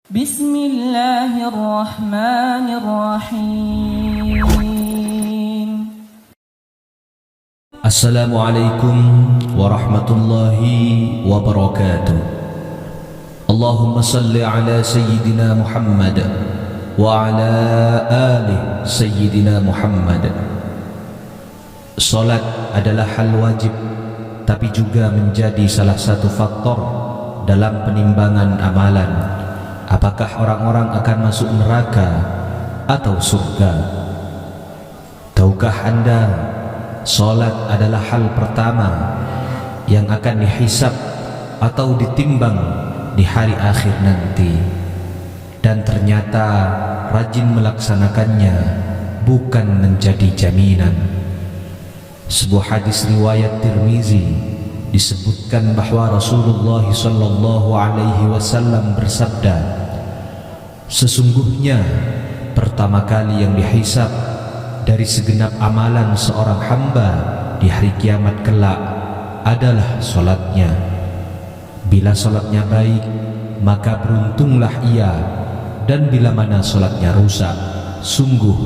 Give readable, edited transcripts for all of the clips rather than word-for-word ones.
Bismillahirrahmanirrahim. Assalamualaikum warahmatullahi wabarakatuh. Allahumma salli ala Sayyidina Muhammad wa ala ali Sayyidina Muhammad. Salat adalah hal wajib, tapi juga menjadi salah satu faktor dalam penimbangan amalan. Apakah orang-orang akan masuk neraka atau surga? Tahukah Anda, salat adalah hal pertama yang akan dihisab atau ditimbang di hari akhir nanti. Dan ternyata rajin melaksanakannya bukan menjadi jaminan. Sebuah hadis riwayat Tirmizi disebutkan bahwa Rasulullah sallallahu alaihi wasallam bersabda, sesungguhnya pertama kali yang dihisab dari segenap amalan seorang hamba di hari kiamat kelak adalah salatnya. Bila salatnya baik, maka beruntunglah ia, dan bila mana salatnya rusak, sungguh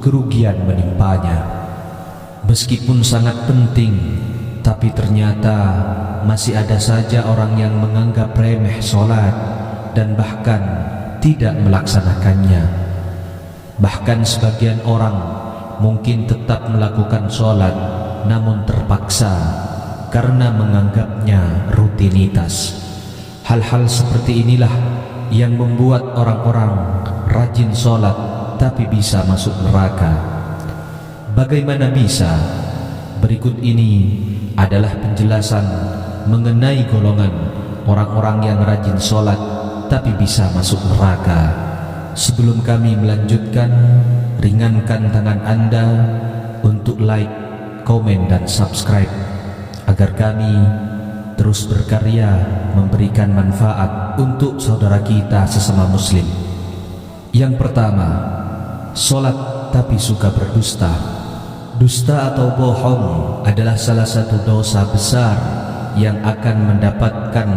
kerugian menimpanya. Meskipun sangat penting, tapi ternyata masih ada saja orang yang menganggap remeh salat dan bahkan tidak melaksanakannya. Bahkan sebagian orang mungkin tetap melakukan salat namun terpaksa karena menganggapnya rutinitas. Hal-hal seperti inilah yang membuat orang-orang rajin salat tapi bisa masuk neraka. Bagaimana bisa? Berikut ini adalah penjelasan mengenai golongan orang-orang yang rajin salat tapi bisa masuk neraka. Sebelum kami melanjutkan, ringankan tangan Anda untuk like, komen, dan subscribe agar kami terus berkarya memberikan manfaat untuk saudara kita sesama muslim. Yang pertama, salat tapi suka berdusta. Dusta atau bohong adalah salah satu dosa besar yang akan mendapatkan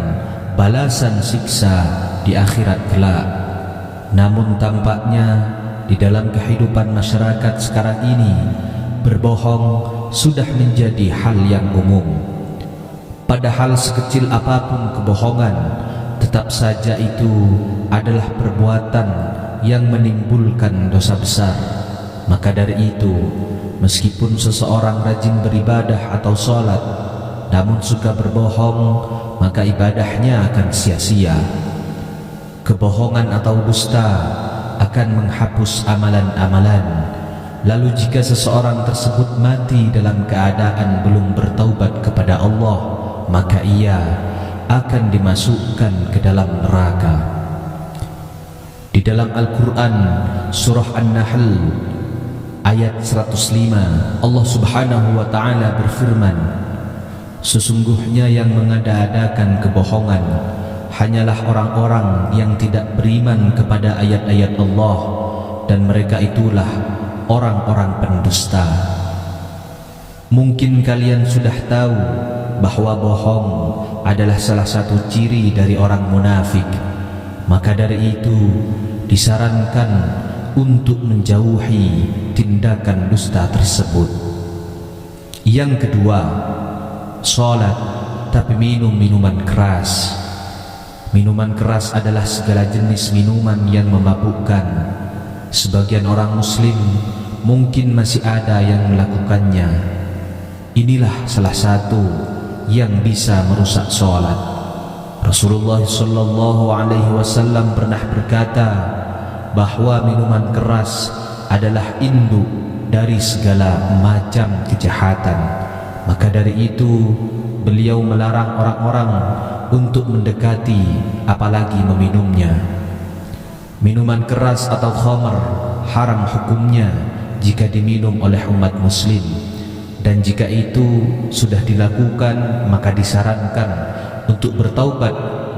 balasan siksa di akhirat kelak. Namun tampaknya di dalam kehidupan masyarakat sekarang ini, berbohong sudah menjadi hal yang umum. Padahal sekecil apapun kebohongan, tetap saja itu adalah perbuatan yang menimbulkan dosa besar. Maka dari itu, meskipun seseorang rajin beribadah atau sholat, namun suka berbohong, maka ibadahnya akan sia-sia. Kebohongan atau dusta akan menghapus amalan-amalan. Lalu jika seseorang tersebut mati dalam keadaan belum bertaubat kepada Allah, maka ia akan dimasukkan ke dalam neraka. Di dalam Al-Quran surah An-Nahl ayat 105, Allah subhanahu wa ta'ala berfirman, sesungguhnya yang mengada-adakan kebohongan hanyalah orang-orang yang tidak beriman kepada ayat-ayat Allah, dan mereka itulah orang-orang pendusta. Mungkin kalian sudah tahu bahwa bohong adalah salah satu ciri dari orang munafik. Maka dari itu disarankan untuk menjauhi tindakan dusta tersebut. Yang kedua, salat tapi minum minuman keras. Minuman keras adalah segala jenis minuman yang memabukkan. Sebagian orang muslim mungkin masih ada yang melakukannya. Inilah salah satu yang bisa merusak salat. Rasulullah sallallahu alaihi wasallam pernah berkata bahwa minuman keras adalah induk dari segala macam kejahatan. Maka dari itu beliau melarang orang-orang untuk mendekati apalagi meminumnya. Minuman keras atau khamr haram hukumnya jika diminum oleh umat muslim, dan jika itu sudah dilakukan maka disarankan untuk bertaubat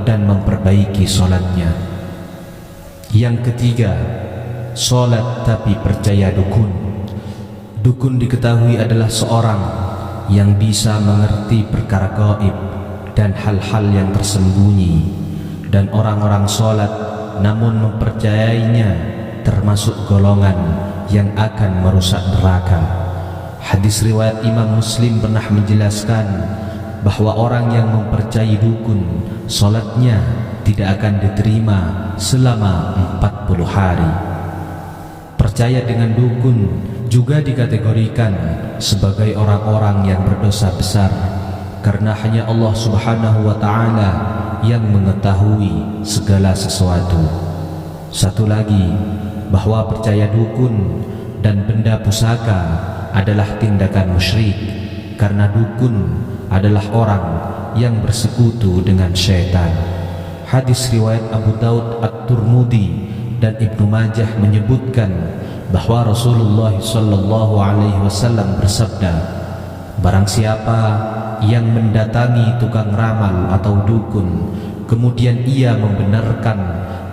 dan memperbaiki sholatnya. Yang ketiga, sholat tapi percaya dukun. Dukun diketahui adalah seorang yang bisa mengerti perkara gaib dan hal-hal yang tersembunyi, dan orang-orang sholat namun mempercayainya termasuk golongan yang akan merusak neraka. Hadis riwayat Imam Muslim pernah menjelaskan bahwa orang yang mempercayai dukun, salatnya tidak akan diterima selama 40 hari. Percaya dengan dukun juga dikategorikan sebagai orang-orang yang berdosa besar, karena hanya Allah Subhanahu wa ta'ala yang mengetahui segala sesuatu. Satu lagi, bahwa percaya dukun dan benda pusaka adalah tindakan musyrik, karena dukun adalah orang yang bersekutu dengan syaitan. Hadis riwayat Abu Daud, At-Tirmidzi dan Ibnu Majah menyebutkan bahwa Rasulullah SAW bersabda, barang siapa yang mendatangi tukang ramal atau dukun, kemudian ia membenarkan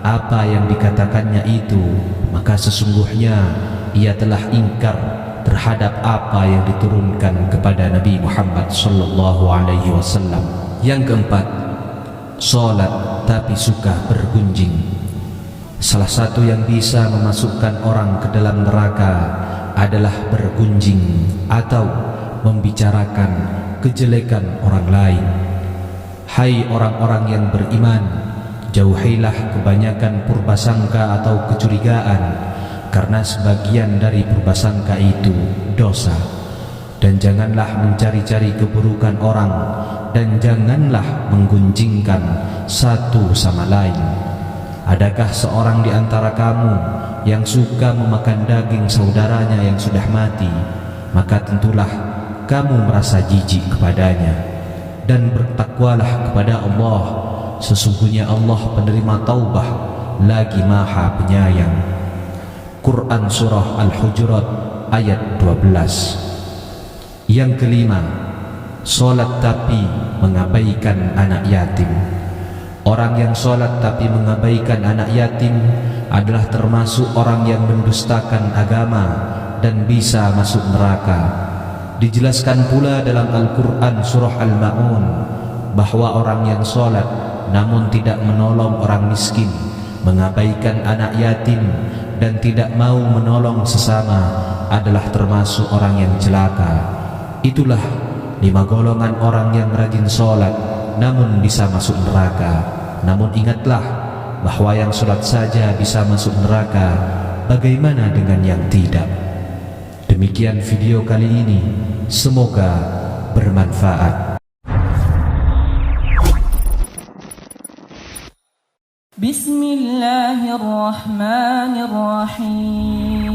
apa yang dikatakannya itu, maka sesungguhnya ia telah ingkar terhadap apa yang diturunkan kepada Nabi Muhammad SAW. Yang keempat, salat tapi suka bergunjing. Salah satu yang bisa memasukkan orang ke dalam neraka adalah bergunjing atau membicarakan kejelekan orang lain. Hai orang-orang yang beriman, jauhilah kebanyakan purbasangka atau kecurigaan, karena sebagian dari purbasangka itu dosa. Dan janganlah mencari-cari keburukan orang, dan janganlah menggunjingkan satu sama lain. Adakah seorang di antara kamu yang suka memakan daging saudaranya yang sudah mati? Maka tentulah kamu merasa jijik kepadanya. Dan bertakwalah kepada Allah, sesungguhnya Allah penerima taubah lagi maha penyayang. Quran Surah Al-Hujurat ayat 12. Yang kelima, salat tapi mengabaikan anak yatim. Orang yang salat tapi mengabaikan anak yatim adalah termasuk orang yang mendustakan agama dan bisa masuk neraka. Dijelaskan pula dalam Al-Quran Surah Al-Ma'un bahwa orang yang salat namun tidak menolong orang miskin, mengabaikan anak yatim, dan tidak mau menolong sesama adalah termasuk orang yang celaka. Itulah 5 golongan orang yang rajin salat namun bisa masuk neraka. Namun ingatlah bahwa yang salat saja bisa masuk neraka, bagaimana dengan yang tidak? Demikian video kali ini, semoga bermanfaat. Bismillahirrahmanirrahim.